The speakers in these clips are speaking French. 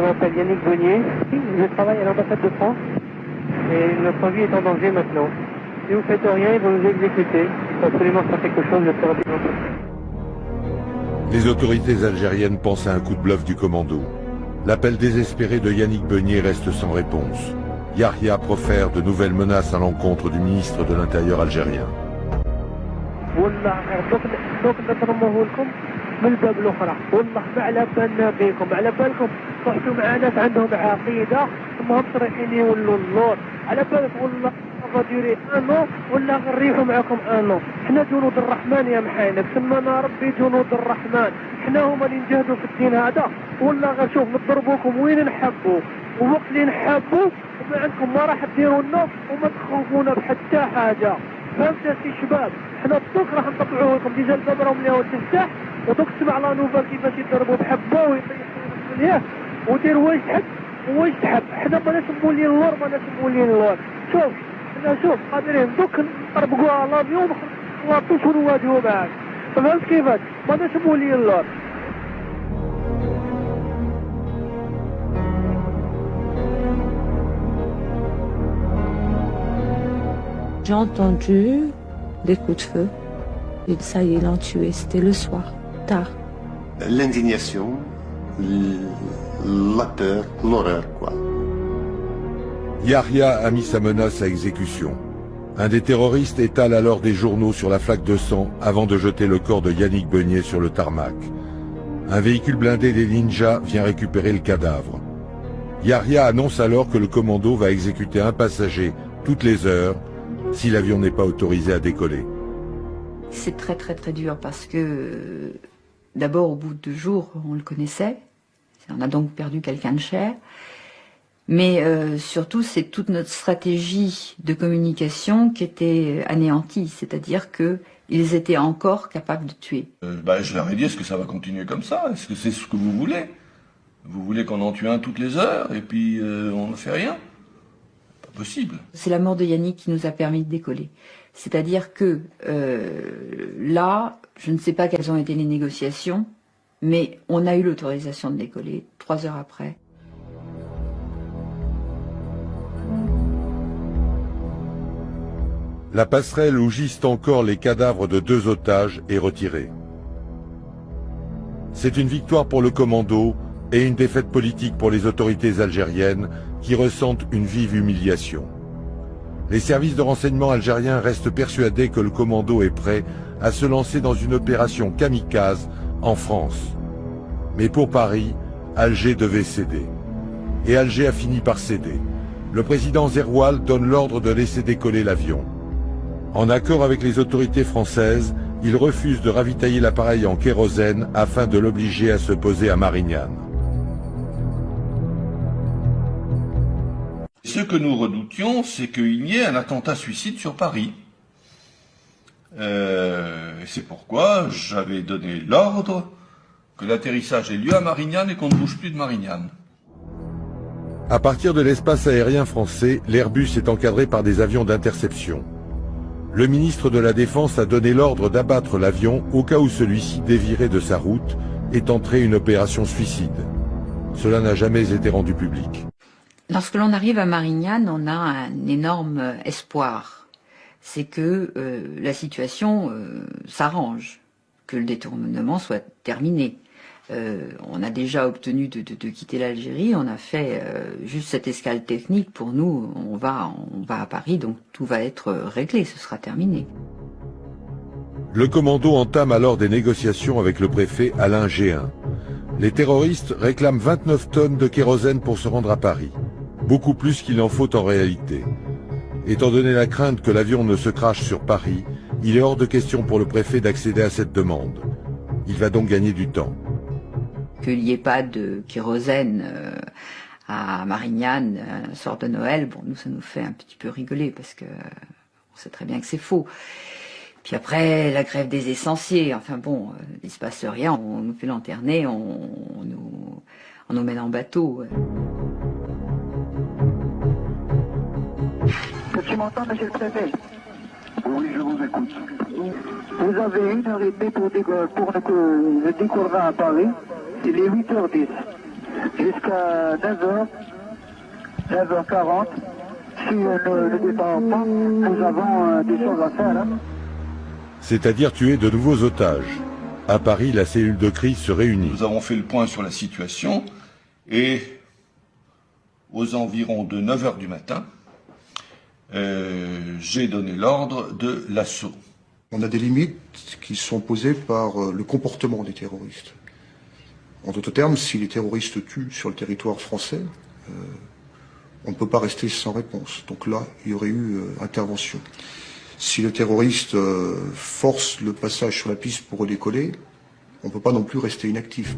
m'appelle Yannick Beunier, je travaille à l'ambassade de France et notre vie est en danger maintenant. Si vous faites rien, ils vont nous exécuter. Il faut absolument faire quelque chose le plus rapidement possible. Les autorités algériennes pensent à un coup de bluff du commando. L'appel désespéré de Yannick Beunier reste sans réponse. Yahya profère de nouvelles menaces à l'encontre du ministre de l'Intérieur algérien. من الباب الاخرى والله ما على بالنا بكم على بالكم طحتوا مع ناس عندهم عقيده ثم هم رايحين يولوا اللور على بالك والله غادي انو ولا غنريحوا معكم انو حنا جنود الرحمن يا محايلك سمانا ربي جنود الرحمن حنا هما اللي نجاهدوا في الدين هذا ولا غنشوف نضربوكم وين نحبوا ووقت اللي نحبوا وما عندكم ما راح ديروا لنا وما تخوفونا بحتى حاجه فهمت يا سي شباب حنا الطوق راح نطلعوه لكم ديجا الباب راهم مليون تفتح ودوك تسمع لا نوفال كيفاش يضربوا بحبه ويطيحوا ليه ودير واش تحب واش تحب حنا ماناش مولين اللور ماناش مولين اللور شوف حنا شوف قادرين دوك نطربقوا على لافيون ونخلطوش ونواجهوا معاك فهمت كيفاش ماناش مولين اللور. J'ai entendu des coups de feu. Et ça y est, ils l'ont tué. C'était le soir, tard. L'indignation, la peur, l'horreur, quoi. Yahya a mis sa menace à exécution. Un des terroristes étale alors des journaux sur la flaque de sang avant de jeter le corps de Yannick Beunier sur le tarmac. Un véhicule blindé des ninjas vient récupérer le cadavre. Yahya annonce alors que le commando va exécuter un passager toutes les heures si l'avion n'est pas autorisé à décoller. C'est très très très dur parce que d'abord au bout de 2 jours on le connaissait, on a donc perdu quelqu'un de cher, mais surtout c'est toute notre stratégie de communication qui était anéantie, c'est-à-dire qu'ils étaient encore capables de tuer. Je leur ai dit, est-ce que ça va continuer comme ça? Est-ce que c'est ce que vous voulez? Vous voulez qu'on en tue un toutes les heures et puis on ne fait rien? Possible. C'est la mort de Yannick qui nous a permis de décoller. C'est-à-dire que là, je ne sais pas quelles ont été les négociations, mais on a eu l'autorisation de décoller 3 heures après. La passerelle où gisent encore les cadavres de 2 otages est retirée. C'est une victoire pour le commando et une défaite politique pour les autorités algériennes qui ressentent une vive humiliation. Les services de renseignement algériens restent persuadés que le commando est prêt à se lancer dans une opération kamikaze en France. Mais pour Paris, Alger devait céder. Et Alger a fini par céder. Le président Zeroual donne l'ordre de laisser décoller l'avion. En accord avec les autorités françaises, il refuse de ravitailler l'appareil en kérosène afin de l'obliger à se poser à Marignane. Ce que nous redoutions, c'est qu'il y ait un attentat suicide sur Paris. C'est pourquoi j'avais donné l'ordre que l'atterrissage ait lieu à Marignane et qu'on ne bouge plus de Marignane. À partir de l'espace aérien français, l'Airbus est encadré par des avions d'interception. Le ministre de la Défense a donné l'ordre d'abattre l'avion au cas où celui-ci dévierait de sa route et tenterait une opération suicide. Cela n'a jamais été rendu public. Lorsque l'on arrive à Marignane, on a un énorme espoir. C'est que la situation s'arrange, que le détournement soit terminé. On a déjà obtenu de quitter l'Algérie, on a fait juste cette escale technique. Pour nous, on va à Paris, donc tout va être réglé, ce sera terminé. Le commando entame alors des négociations avec le préfet Alain Géhin. Les terroristes réclament 29 tonnes de kérosène pour se rendre à Paris. Beaucoup plus qu'il en faut en réalité. Étant donné la crainte que l'avion ne se crache sur Paris, il est hors de question pour le préfet d'accéder à cette demande. Il va donc gagner du temps. Qu'il n'y ait pas de kérosène à Marignane, un soir de Noël, bon, nous, ça nous fait un petit peu rigoler parce que on sait très bien que c'est faux. Puis après, la grève des essenciers, enfin bon, il se passe rien, on nous fait lanterner, on nous mène en bateau. Tu m'entends, monsieur le préfet? Oui, je vous écoute. Vous avez 1h30 pour que le décollera à Paris. Il est 8h10. jusqu'à 9h40. Si le départ pas, nous avons des choses à faire. Hein. C'est-à-dire tuer de nouveaux otages. À Paris, la cellule de crise se réunit. Nous avons fait le point sur la situation et aux environs de 9h du matin, j'ai donné l'ordre de l'assaut. On a des limites qui sont posées par le comportement des terroristes. En d'autres termes, si les terroristes tuent sur le territoire français, on ne peut pas rester sans réponse. Donc là, il y aurait eu intervention. Si le terroriste force le passage sur la piste pour redécoller, on ne peut pas non plus rester inactif.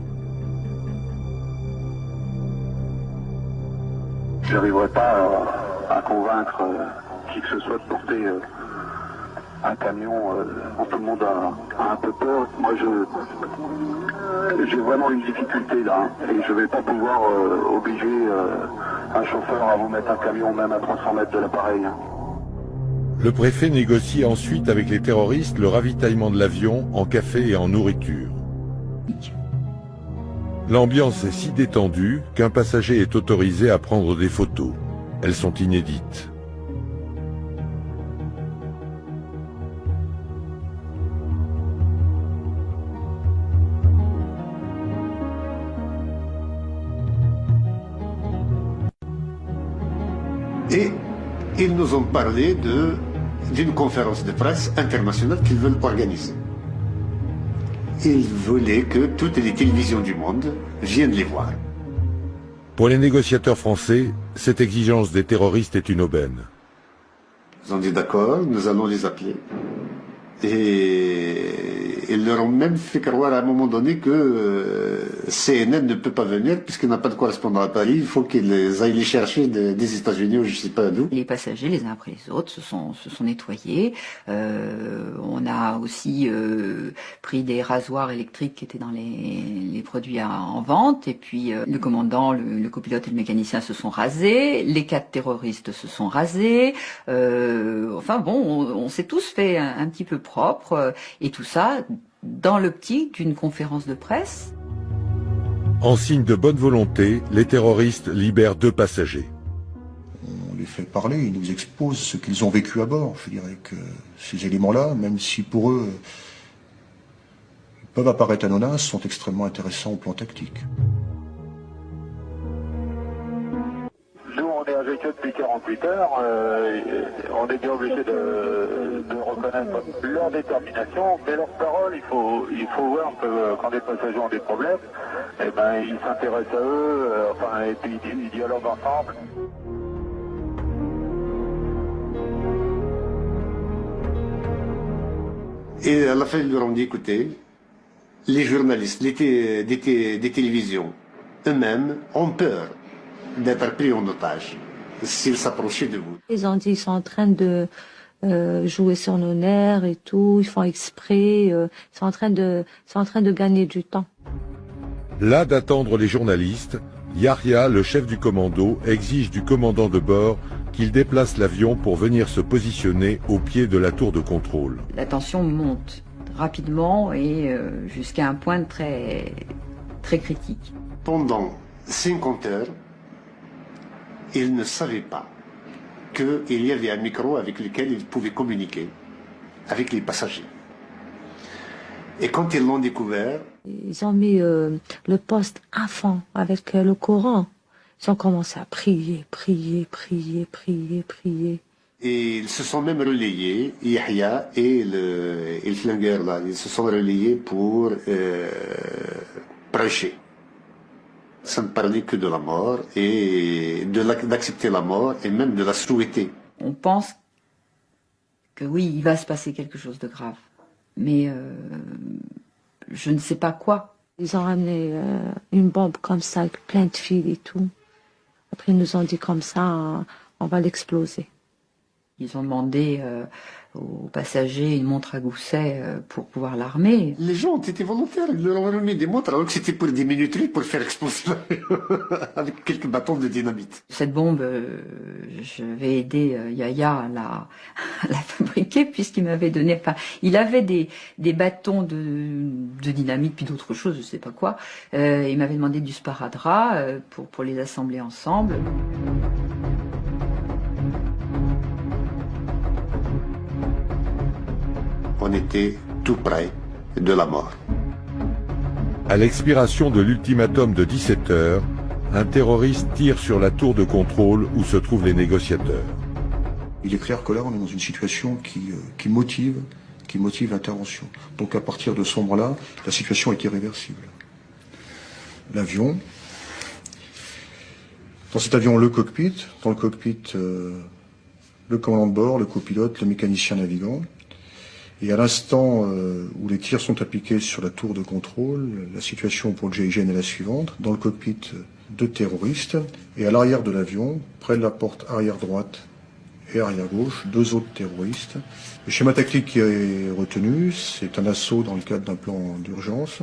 Je n'arriverai pas à convaincre qui que ce soit de porter un camion dont tout le monde a un peu peur. Moi, j'ai vraiment une difficulté là, et je ne vais pas pouvoir obliger un chauffeur à vous mettre un camion même à 300 mètres de l'appareil. Le préfet négocie ensuite avec les terroristes le ravitaillement de l'avion en café et en nourriture. L'ambiance est si détendue qu'un passager est autorisé à prendre des photos. Elles sont inédites. Et ils nous ont parlé d'une conférence de presse internationale qu'ils veulent organiser. Ils voulaient que toutes les télévisions du monde viennent les voir. Pour les négociateurs français, cette exigence des terroristes est une aubaine. Ils ont dit d'accord, nous allons les appeler. Et ils leur ont même fait croire à un moment donné que CNN ne peut pas venir puisqu'il n'a pas de correspondant à Paris. Il faut qu'ils aillent les chercher des États-Unis ou je ne sais pas d'où. Les passagers, les uns après les autres, se sont nettoyés. On a aussi pris des rasoirs électriques qui étaient dans les produits en vente. Et puis le commandant, le copilote et le mécanicien se sont rasés. Les 4 terroristes se sont rasés. Enfin bon, on s'est tous fait un petit peu propre. Et tout ça dans l'optique d'une conférence de presse. En signe de bonne volonté, les terroristes libèrent 2 passagers. On les fait parler, ils nous exposent ce qu'ils ont vécu à bord. Je dirais que ces éléments-là, même si pour eux ils peuvent apparaître anodins, sont extrêmement intéressants au plan tactique. Nous, on est avec eux depuis 48 heures. On est bien obligé de reconnaître leur détermination, mais leur parole, il faut voir que quand les passagers ont des problèmes, eh ben, ils s'intéressent à eux, et puis ils dialoguent ensemble. Et à la fin, ils leur ont dit, écoutez, les journalistes des télévisions, eux-mêmes, ont peur d'être pris en otage s'ils s'approchaient de vous. Ils ont dit ils sont en train de jouer sur nos nerfs et tout, ils font exprès, ils sont en train de gagner du temps. Là d'attendre les journalistes, Yahya, le chef du commando, exige du commandant de bord qu'il déplace l'avion pour venir se positionner au pied de la tour de contrôle. La tension monte rapidement et jusqu'à un point très, très critique. Pendant 50 heures, ils ne savaient pas qu'il y avait un micro avec lequel ils pouvaient communiquer avec les passagers. Et quand ils l'ont découvert... Ils ont mis le poste à fond avec le Coran. Ils ont commencé à prier. Et ils se sont même relayés, Yahya et le flingueur là, ils se sont relayés pour prêcher. Ça ne parlait que de la mort et d'accepter la mort et même de la souhaiter. On pense que oui, il va se passer quelque chose de grave, mais je ne sais pas quoi. Ils ont ramené une bombe comme ça avec plein de fils et tout. Après ils nous ont dit comme ça, on va l'exploser. Ils ont demandé aux passagers une montre à gousset pour pouvoir l'armer. Les gens ont été volontaires, ils leur ont remis des montres alors que c'était pour des minuteries pour faire exploser avec quelques bâtons de dynamite. Cette bombe, je vais aider Yaya à la fabriquer puisqu'il m'avait donné... Enfin, il avait des bâtons de dynamite puis d'autres choses, je sais pas quoi. Il m'avait demandé du sparadrap pour les assembler ensemble. On était tout près de la mort. À l'expiration de l'ultimatum de 17 heures, un terroriste tire sur la tour de contrôle où se trouvent les négociateurs. Il est clair que là, on est dans une situation qui motive l'intervention. Donc à partir de ce moment-là, la situation est irréversible. L'avion, dans cet avion, le cockpit, dans le cockpit, le commandant de bord, le copilote, le mécanicien navigant. Et à l'instant où les tirs sont appliqués sur la tour de contrôle, la situation pour le GIGN est la suivante. Dans le cockpit, 2 terroristes, et à l'arrière de l'avion, près de la porte arrière droite et arrière gauche, 2 autres terroristes. Le schéma tactique qui est retenu, c'est un assaut dans le cadre d'un plan d'urgence,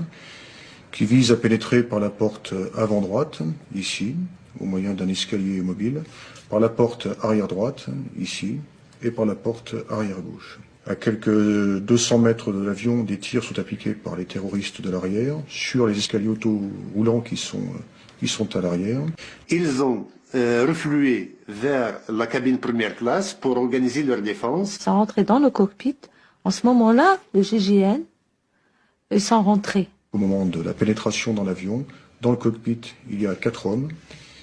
qui vise à pénétrer par la porte avant droite, ici, au moyen d'un escalier mobile, par la porte arrière droite, ici, et par la porte arrière gauche. À quelques 200 mètres de l'avion, des tirs sont appliqués par les terroristes de l'arrière sur les escaliers auto-roulants qui sont à l'arrière. Ils ont reflué vers la cabine première classe pour organiser leur défense. Ils sont rentrés dans le cockpit. En ce moment-là, le GIGN, ils sont rentrés. Au moment de la pénétration dans l'avion, dans le cockpit, il y a 4 hommes.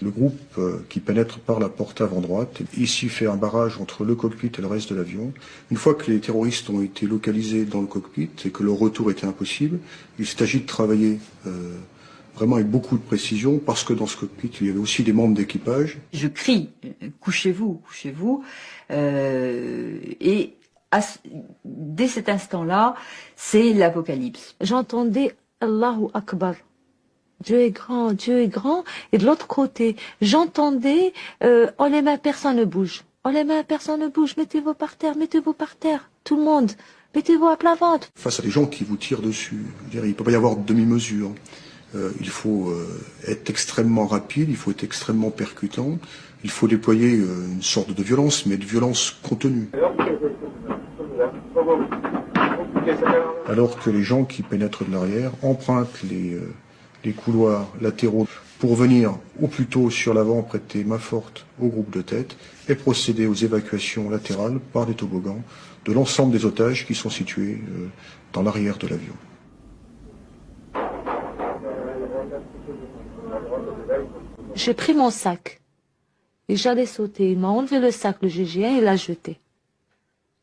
Le groupe qui pénètre par la porte avant droite, ici fait un barrage entre le cockpit et le reste de l'avion. Une fois que les terroristes ont été localisés dans le cockpit et que leur retour était impossible, il s'agit de travailler vraiment avec beaucoup de précision parce que dans ce cockpit, il y avait aussi des membres d'équipage. Je crie, couchez-vous, couchez-vous. Et dès cet instant-là, c'est l'apocalypse. J'entendais Allahu Akbar. Dieu est grand, Dieu est grand. Et de l'autre côté, j'entendais, oh les mains, personne ne bouge. Oh les mains, personne ne bouge. Mettez-vous par terre, tout le monde. Mettez-vous à plat ventre. Face à des gens qui vous tirent dessus, je veux dire, il ne peut pas y avoir de demi-mesure. Il faut être extrêmement rapide, il faut être extrêmement percutant. Il faut déployer une sorte de violence, mais de violence contenue. Alors que les gens qui pénètrent de l'arrière empruntent les couloirs latéraux pour venir au plus tôt sur l'avant prêter main forte au groupe de tête et procéder aux évacuations latérales par des toboggans de l'ensemble des otages qui sont situés dans l'arrière de l'avion. J'ai pris mon sac et j'allais sauter. Il m'a enlevé le sac, le GIGN, et l'a jeté.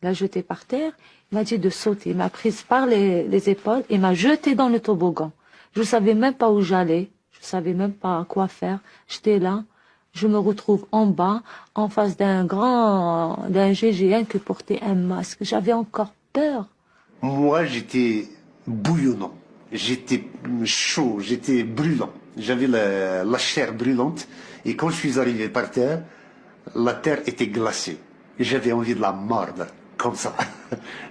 Il l'a jeté par terre, il m'a dit de sauter. Il m'a prise par les épaules et m'a jeté dans le toboggan. Je ne savais même pas où j'allais, je ne savais même pas quoi faire. J'étais là, je me retrouve en bas, en face d'un GIGN qui portait un masque. J'avais encore peur. Moi, j'étais bouillonnant, j'étais chaud, j'étais brûlant. J'avais la chair brûlante et quand je suis arrivé par terre, la terre était glacée. J'avais envie de la mordre, comme ça.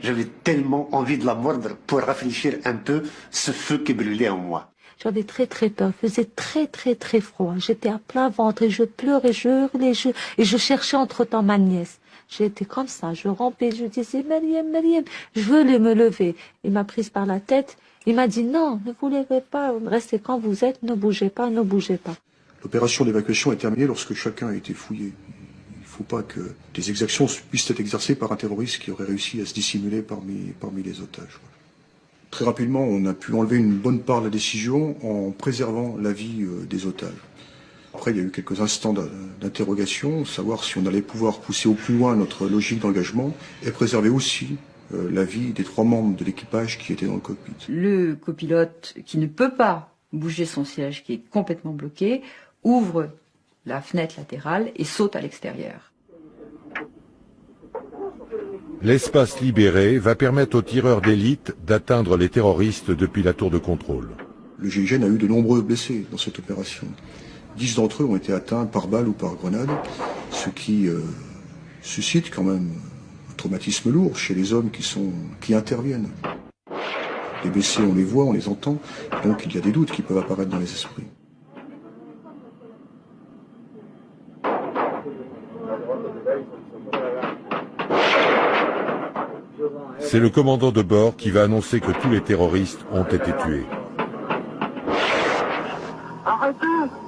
J'avais tellement envie de la mordre pour rafraîchir un peu ce feu qui brûlait en moi. J'avais très très peur, il faisait très froid. J'étais à plein ventre et je pleurais, je hurlais, et je cherchais entre-temps ma nièce. J'étais comme ça, je rampais, je disais Mariam, Mariam, je veux me lever. Il m'a prise par la tête, il m'a dit non, ne vous levez pas, restez quand vous êtes, ne bougez pas, ne bougez pas. L'opération d'évacuation est terminée lorsque chacun a été fouillé. Il ne faut pas que des exactions puissent être exercées par un terroriste qui aurait réussi à se dissimuler parmi les otages. Très rapidement, on a pu enlever une bonne part de la décision en préservant la vie des otages. Après, il y a eu quelques instants d'interrogation, savoir si on allait pouvoir pousser au plus loin notre logique d'engagement et préserver aussi la vie des 3 membres de l'équipage qui étaient dans le cockpit. Le copilote, qui ne peut pas bouger son siège, qui est complètement bloqué, ouvre la fenêtre latérale et saute à l'extérieur. L'espace libéré va permettre aux tireurs d'élite d'atteindre les terroristes depuis la tour de contrôle. Le GIGN a eu de nombreux blessés dans cette opération. 10 d'entre eux ont été atteints par balle ou par grenade, ce qui suscite quand même un traumatisme lourd chez les hommes qui interviennent. Les blessés, on les voit, on les entend, donc il y a des doutes qui peuvent apparaître dans les esprits. C'est le commandant de bord qui va annoncer que tous les terroristes ont été tués. Arrêtez!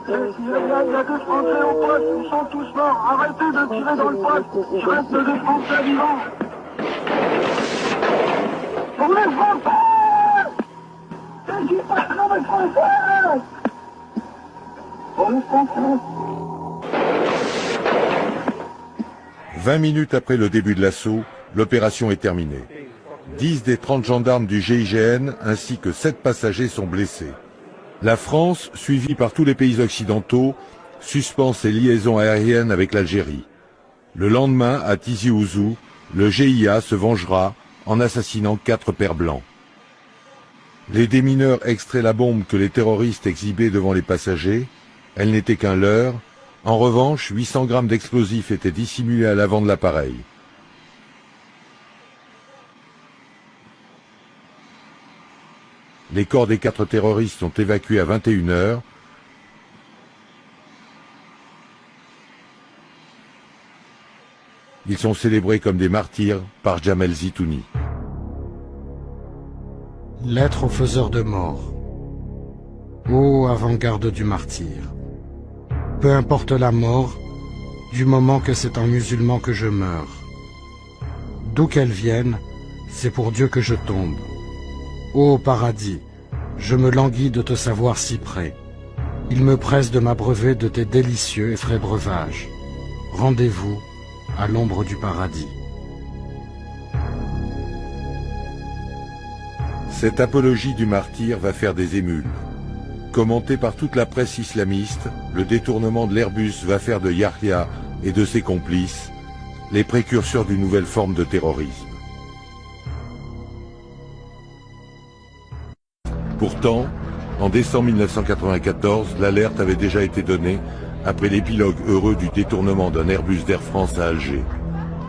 Il y a 2 Français au poste, ils sont tous morts. Arrêtez de tirer dans le poste. Il reste 2 Français vivants. Pour les Français! C'est qui passe dans les Français! Pour les Français! 20 minutes après le début de l'assaut, l'opération est terminée. 10 des 30 gendarmes du GIGN ainsi que 7 passagers sont blessés. La France, suivie par tous les pays occidentaux, suspend ses liaisons aériennes avec l'Algérie. Le lendemain, à Tizi Ouzou, le GIA se vengera en assassinant 4 pères blancs. Les démineurs extraient la bombe que les terroristes exhibaient devant les passagers. Elle n'était qu'un leurre. En revanche, 800 grammes d'explosifs étaient dissimulés à l'avant de l'appareil. Les corps des 4 terroristes sont évacués à 21 h. Ils sont célébrés comme des martyrs par Jamel Zitouni. Lettre au faiseur de mort. Ô avant-garde du martyr. Peu importe la mort, du moment que c'est en musulman que je meurs. D'où qu'elle vienne, c'est pour Dieu que je tombe. Ô paradis, je me languis de te savoir si près. Il me presse de m'abreuver de tes délicieux et frais breuvages. Rendez-vous à l'ombre du paradis. Cette apologie du martyr va faire des émules. Commenté par toute la presse islamiste, le détournement de l'Airbus va faire de Yahya et de ses complices les précurseurs d'une nouvelle forme de terrorisme. Pourtant, en décembre 1994, l'alerte avait déjà été donnée après l'épilogue heureux du détournement d'un Airbus d'Air France à Alger.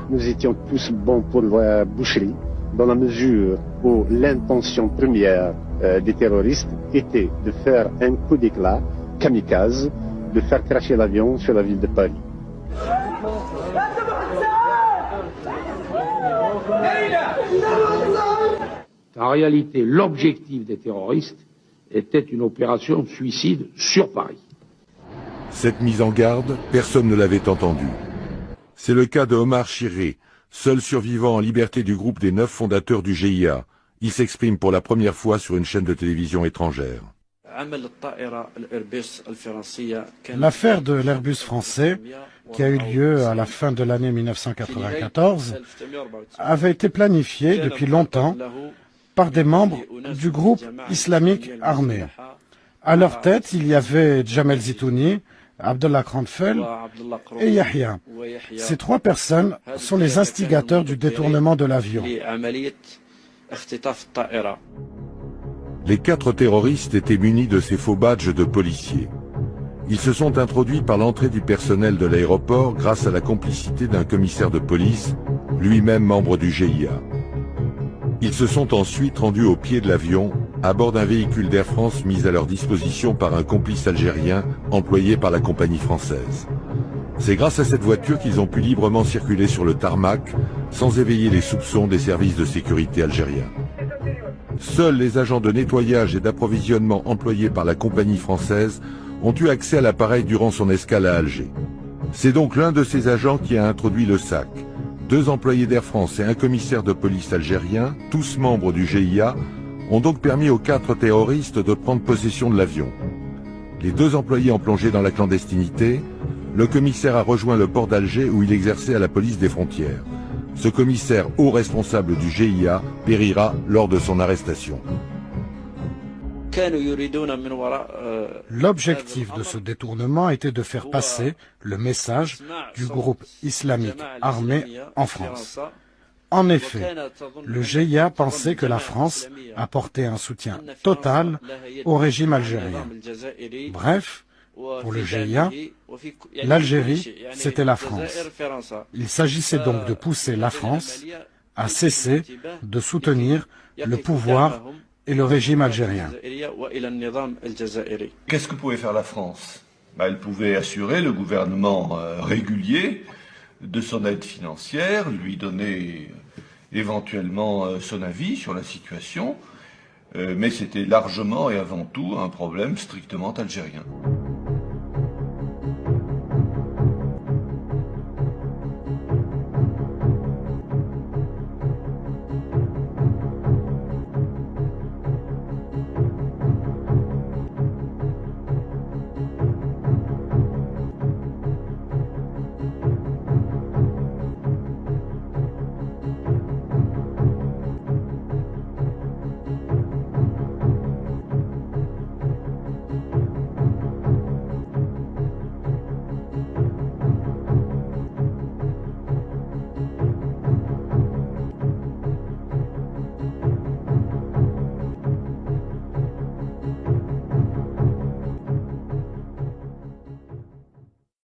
Nous étions tous bons pour la boucherie, dans la mesure où l'intention première des terroristes était de faire un coup d'éclat kamikaze, de faire cracher l'avion sur la ville de Paris. En réalité, l'objectif des terroristes était une opération suicide sur Paris. Cette mise en garde, personne ne l'avait entendue. C'est le cas de Omar Chiré, seul survivant en liberté du groupe des 9 fondateurs du GIA. Il s'exprime pour la première fois sur une chaîne de télévision étrangère. L'affaire de l'Airbus français, qui a eu lieu à la fin de l'année 1994, avait été planifiée depuis longtemps par des membres du groupe islamique armé. À leur tête, il y avait Jamel Zitouni, Abdullah Kranfel et Yahya. Ces 3 personnes sont les instigateurs du détournement de l'avion. Les 4 terroristes étaient munis de ces faux badges de policiers. Ils se sont introduits par l'entrée du personnel de l'aéroport grâce à la complicité d'un commissaire de police, lui-même membre du GIA. Ils se sont ensuite rendus au pied de l'avion, à bord d'un véhicule d'Air France mis à leur disposition par un complice algérien employé par la compagnie française. C'est grâce à cette voiture qu'ils ont pu librement circuler sur le tarmac, sans éveiller les soupçons des services de sécurité algériens. Seuls les agents de nettoyage et d'approvisionnement employés par la compagnie française ont eu accès à l'appareil durant son escale à Alger. C'est donc l'un de ces agents qui a introduit le sac. 2 employés d'Air France et un commissaire de police algérien, tous membres du GIA, ont donc permis aux 4 terroristes de prendre possession de l'avion. Les 2 employés ont plongé dans la clandestinité. Le commissaire a rejoint le port d'Alger où il exerçait à la police des frontières. Ce commissaire, haut responsable du GIA, périra lors de son arrestation. L'objectif de ce détournement était de faire passer le message du groupe islamique armé en France. En effet, le GIA pensait que la France apportait un soutien total au régime algérien. Bref, Pour le GIA, l'Algérie, c'était la France. Il s'agissait donc de pousser la France à cesser de soutenir le pouvoir et le régime algérien. Qu'est-ce que pouvait faire la France? Elle pouvait assurer le gouvernement régulier de son aide financière, lui donner éventuellement son avis sur la situation, mais c'était largement et avant tout un problème strictement algérien.